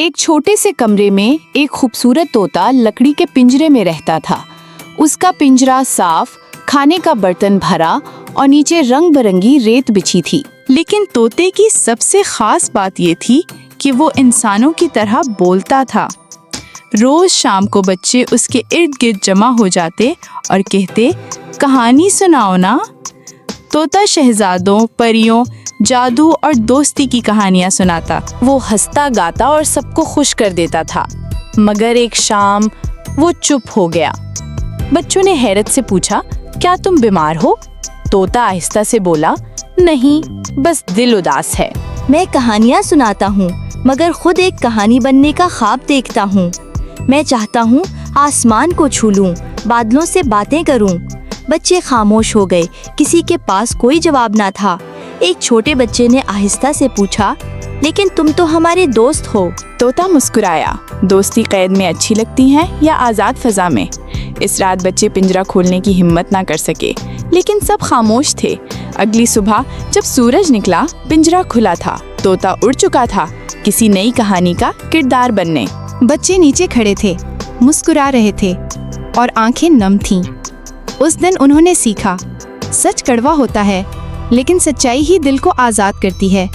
ایک چھوٹے سے کمرے میں ایک خوبصورت طوطا لکڑی کے پنجرے میں رہتا تھا۔ اس کا پنجرا صاف، کھانے کا برتن بھرا اور نیچے رنگ برنگی ریت بچھی تھی۔ لیکن طوطے کی سب سے خاص بات یہ تھی کہ وہ انسانوں کی طرح بولتا تھا۔ روز شام کو بچے اس کے ارد گرد جمع ہو جاتے اور کہتے، کہانی سناؤ نا۔ طوطا شہزادوں، پریوں، جادو اور دوستی کی کہانیاں سناتا۔ وہ ہنستا گاتا اور سب کو خوش کر دیتا تھا۔ مگر ایک شام وہ چپ ہو گیا۔ بچوں نے حیرت سے پوچھا، کیا تم بیمار ہو؟ طوطا آہستہ سے بولا، نہیں، بس دل اداس ہے۔ میں کہانیاں سناتا ہوں مگر خود ایک کہانی بننے کا خواب دیکھتا ہوں۔ میں چاہتا ہوں آسمان کو چھو لوں، بادلوں سے باتیں کروں۔ بچے خاموش ہو گئے، کسی کے پاس کوئی جواب نہ تھا۔ ایک چھوٹے بچے نے آہستہ سے پوچھا، لیکن تم تو ہمارے دوست ہو۔ طوطا مسکرایا، دوستی قید میں اچھی لگتی ہیں یا آزاد فضا میں؟ اس رات بچے پنجرا کھولنے کی ہمت نہ کر سکے، لیکن سب خاموش تھے۔ اگلی صبح جب سورج نکلا، پنجرا کھلا تھا۔ طوطا اڑ چکا تھا کسی نئی کہانی کا کردار بننے۔ بچے نیچے کھڑے تھے، مسکرا رہے تھے اور آنکھیں نم تھیں۔ اس دن انہوں نے سیکھا، سچ کڑوا ہوتا ہے لیکن سچائی ہی دل کو آزاد کرتی ہے۔